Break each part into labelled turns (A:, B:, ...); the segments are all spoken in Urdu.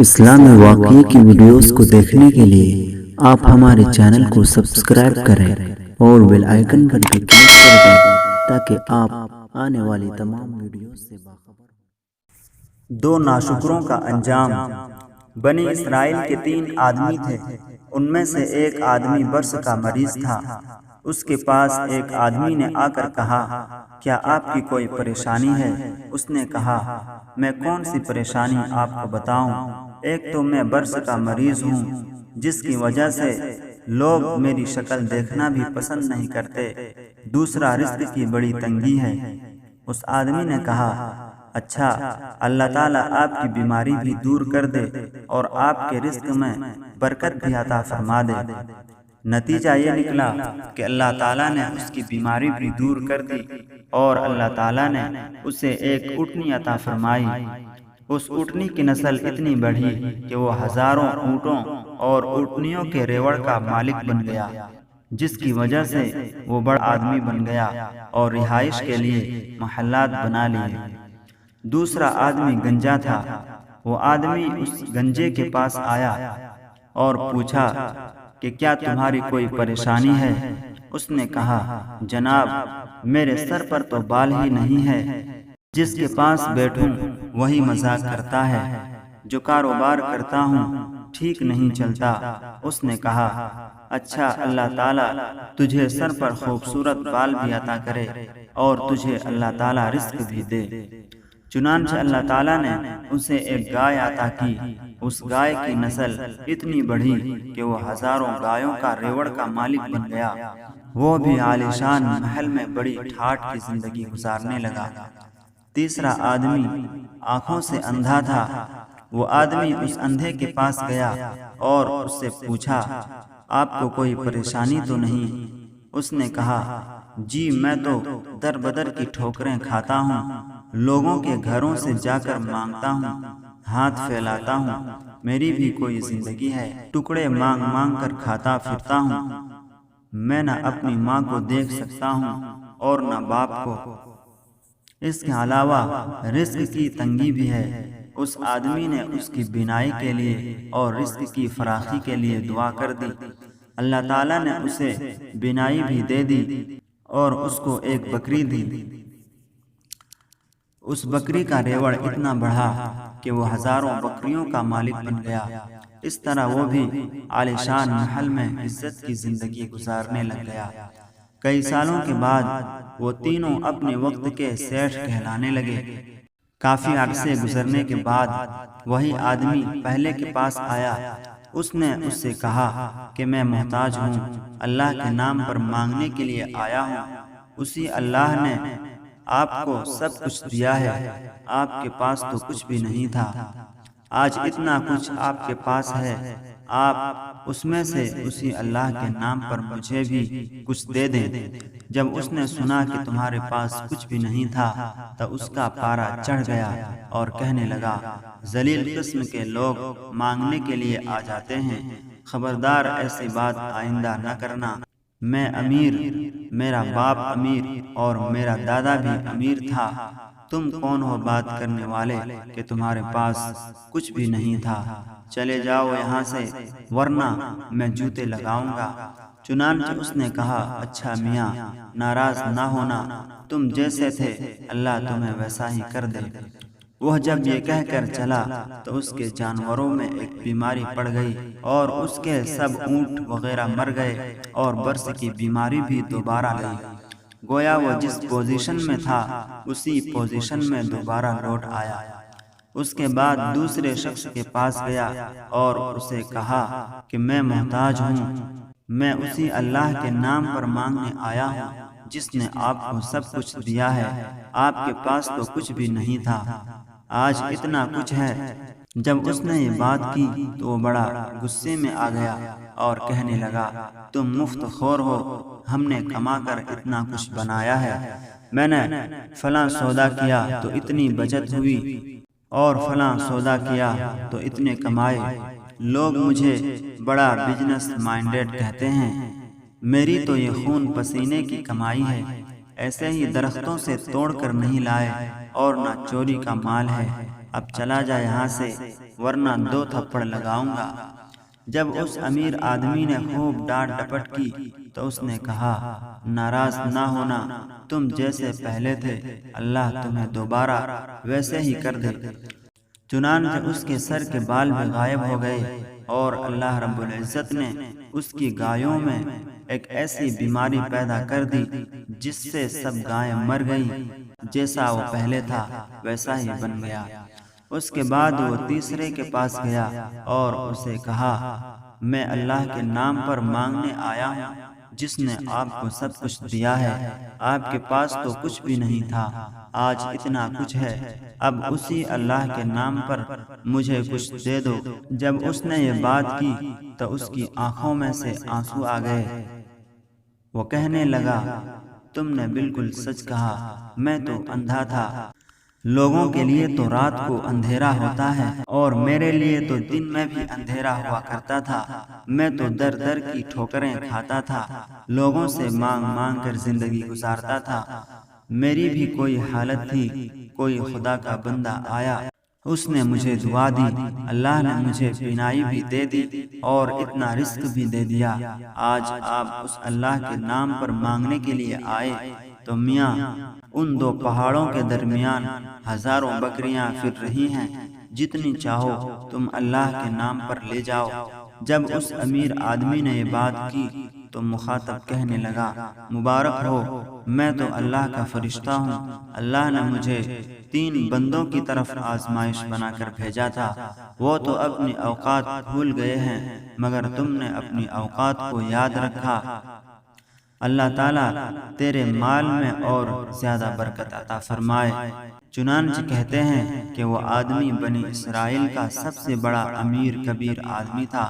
A: اسلامی واقعے کی ویڈیوز کو دیکھنے کے لیے آپ ہمارے چینل کو سبسکرائب کریں اور بیل آئیکن پر بھی کلک کر دیں تاکہ آپ آنے والی تمام ویڈیوز سے باخبر ہوں۔
B: دو ناشکروں کا انجام۔ بنی اسرائیل کے 3 آدمی تھے، ان میں سے ایک آدمی برس کا مریض تھا۔ اس کے پاس ایک آدمی نے آ کر کہا، کیا آپ کی کوئی پریشانی ہے؟ اس نے کہا، میں کون سی پریشانی آپ کو بتاؤں؟ ایک تو میں برس کا مریض ہوں، جس کی وجہ سے لوگ میری شکل دیکھنا بھی پسند نہیں کرتے، دوسرا رزق کی بڑی تنگی ہے۔ اس آدمی نے کہا، اچھا، اللہ تعالیٰ آپ کی بیماری بھی دور کر دے اور آپ کے رزق میں برکت بھی عطا فرما دے۔ نتیجہ یہ نکلا کہ اللہ تعالیٰ نے اس کی بیماری بھی دور کر دی اور اللہ تعالیٰ نے اسے ایک اونٹنی عطا فرمائی۔ اس اونٹنی کی نسل اتنی بڑھی کہ وہ ہزاروں اونٹوں اور اونٹنیوں کے ریوڑ کا مالک بن گیا، جس کی وجہ سے وہ بڑا آدمی بن گیا اور رہائش کے لیے محلات بنا لیے۔ دوسرا آدمی گنجا تھا۔ وہ آدمی اس گنجے کے پاس آیا اور پوچھا کہ کیا تمہاری کوئی پریشانی ہے؟ اس نے کہا، جناب، میرے سر پر تو بال ہی نہیں ہے، جس کے پاس بیٹھوں وہی مذاق کرتا ہے، جو کاروبار کرتا ہوں ٹھیک نہیں چلتا۔ اس نے کہا، اچھا، اللہ تعالیٰ تجھے سر پر خوبصورت بال بھی عطا کرے اور تجھے اللہ تعالیٰ رزق بھی دے۔ چنانچہ اللہ تعالیٰ نے اسے ایک گائے عطا کی۔ اس گائے کی نسل اتنی بڑھی کہ وہ ہزاروں گایوں کا ریوڑ کا مالک بن گیا۔ وہ بھی عالیشان محل میں بڑی ٹھاٹھ کی زندگی گزارنے لگا۔ تیسرا آدمی آنکھوں سے اندھا تھا۔ وہ آدمی اس اندھے کے پاس گیا اور اس سے پوچھا، آپ کو کوئی پریشانی تو نہیں؟ اس نے کہا، جی، میں تو در بدر کی ٹھوکریں کھاتا ہوں، لوگوں کے گھروں سے جا کر مانگتا ہوں، ہاتھ پھیلاتا ہوں، میری بھی کوئی زندگی ہے، ٹکڑے مانگ مانگ کر کھاتا پھرتا ہوں، میں نہ اپنی ماں کو دیکھ سکتا ہوں اور نہ باپ کو، اس کے علاوہ رزق کی تنگی بھی ہے۔ اس آدمی نے اس کی بینائی کے لیے اور رزق کی فراخی کے لیے دعا کر دی۔ اللہ تعالیٰ نے اسے بینائی بھی دے دی اور اس کو ایک بکری دی۔ اس بکری کا ریوڑ اتنا بڑھا کہ وہ ہزاروں بکریوں کا مالک بن گیا۔ اس طرح وہ بھی عالیشان محل میں عزت کی زندگی گزارنے لگ گیا۔ کئی سالوں کے بعد وہ تینوں اپنے وقت کے سیٹھ کہلانے لگے۔ کافی عرصے گزرنے کے بعد وہی آدمی پہلے کے پاس آیا۔ اس نے اس سے کہا کہ میں محتاج ہوں، اللہ کے نام پر مانگنے کے لیے آیا ہوں۔ اسی اللہ نے آپ کو سب کچھ دیا ہے، آپ کے پاس تو کچھ بھی نہیں تھا، آج اتنا کچھ آپ کے پاس ہے، آپ اس میں سے اسی اللہ کے نام پر مجھے بھی کچھ دے دیں۔ جب اس نے سنا کہ تمہارے پاس کچھ بھی نہیں تھا تو اس کا پارا چڑھ گیا اور کہنے لگا، ذلیل قسم کے لوگ مانگنے کے لیے آ جاتے ہیں، خبردار ایسی بات آئندہ نہ کرنا۔ میں امیر، میرا باپ امیر اور میرا دادا بھی امیر تھا، تم کون ہو بات کرنے والے کہ تمہارے پاس کچھ بھی نہیں تھا؟ چلے جاؤ یہاں سے ورنہ میں جوتے لگاؤں گا۔ چنانچہ اس نے کہا، اچھا میاں، ناراض نہ ہونا، تم جیسے تھے اللہ تمہیں ویسا ہی کر دے۔ وہ جب یہ کہہ کر چلا تو اس کے جانوروں میں ایک بیماری پڑ گئی اور اس کے سب اونٹ وغیرہ مر گئے اور برس کی بیماری بھی دوبارہ لئی۔ گویا وہ جس پوزیشن میں تھا اسی پوزیشن میں دوبارہ لوٹ آیا۔ اس کے بعد دوسرے شخص کے پاس گیا اور اسے کہا کہ میں محتاج ہوں، میں اسی اللہ کے نام پر مانگنے آیا ہوں جس نے آپ کو سب کچھ دیا ہے، آپ کے پاس تو کچھ بھی نہیں تھا، آج اتنا کچھ ہے۔ جب اس نے یہ بات کی تو وہ بڑا غصے میں آ گیا اور کہنے لگا، تم مفت خور ہو، ہم نے کما کر اتنا کچھ بنایا ہے، میں نے فلاں سودا کیا تو اتنی بچت ہوئی اور فلاں سودا کیا تو اتنے کمائے، لوگ مجھے بڑا بزنس مائنڈیڈ کہتے ہیں، میری تو یہ خون پسینے کی کمائی ہے، ایسے ہی درختوں سے توڑ کر نہیں لائے اور نہ چوری کا مال ہے، اب چلا جا یہاں سے ورنہ 2 تھپڑ لگاؤں گا۔ جب اس امیر آدمی نے خوب ڈانٹ ڈپٹ کی تو اس نے کہا، ناراض نہ ہونا، تم جیسے پہلے تھے اللہ تمہیں دوبارہ ویسے ہی کر دے۔ چنانچہ اس کے سر کے بال بھی غائب ہو گئے اور اللہ رب العزت نے اس کی گایوں میں ایک ایسی بیماری پیدا کر دی جس سے سب گائیں مر گئیں، جیسا وہ پہلے تھا ویسا ہی بن گیا۔ اس کے بعد وہ تیسرے کے پاس گیا اور اسے کہا، میں اللہ کے نام پر مانگنے آیا ہوں جس نے آپ کو سب کچھ دیا ہے۔ آپ کے پاس تو کچھ بھی نہیں تھا، آج اتنا کچھ ہے، اب اسی اللہ کے نام پر مجھے کچھ دے دو۔ جب اس نے یہ بات کی تو اس کی آنکھوں میں سے آنسو آ گئے۔ وہ کہنے لگا، تم نے بالکل سچ کہا، میں تو اندھا تھا۔ لوگوں کے لیے تو رات کو اندھیرا ہوتا ہے اور میرے لیے تو دن میں بھی اندھیرا ہوا کرتا تھا۔ میں تو در در کی ٹھوکریں کھاتا تھا، لوگوں سے مانگ مانگ کر زندگی گزارتا تھا۔ میری بھی کوئی حالت تھی، کوئی خدا کا بندہ آیا، اس نے مجھے دعا دی، اللہ نے مجھے بینائی بھی دے دی اور اتنا رزق بھی دے دیا۔ آج آپ اس اللہ کے نام پر مانگنے کے لیے آئے تو میاں ان 2 پہاڑوں کے درمیان ہزاروں بکریاں پھر رہی ہیں، جتنی چاہو تم اللہ کے نام پر لے جاؤ۔ جب اس امیر آدمی نے یہ بات کی تو مخاطب کہنے لگا، مبارک ہو، میں تو اللہ کا فرشتہ ہوں، اللہ نے مجھے 3 بندوں کی طرف آزمائش بنا کر بھیجا تھا، وہ تو اپنی اوقات بھول گئے ہیں مگر تم نے اپنی اوقات کو یاد رکھا۔ اللہ تعالیٰ تیرے مال میں اور زیادہ برکت عطا فرمائے۔ چنانچہ کہتے ہیں کہ وہ آدمی بنی اسرائیل کا سب سے بڑا امیر کبیر آدمی تھا۔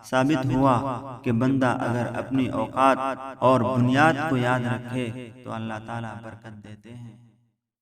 B: ثابت ہوا کہ بندہ اگر اپنی اوقات اور بنیاد کو یاد رکھے تو اللہ تعالیٰ برکت دیتے ہیں۔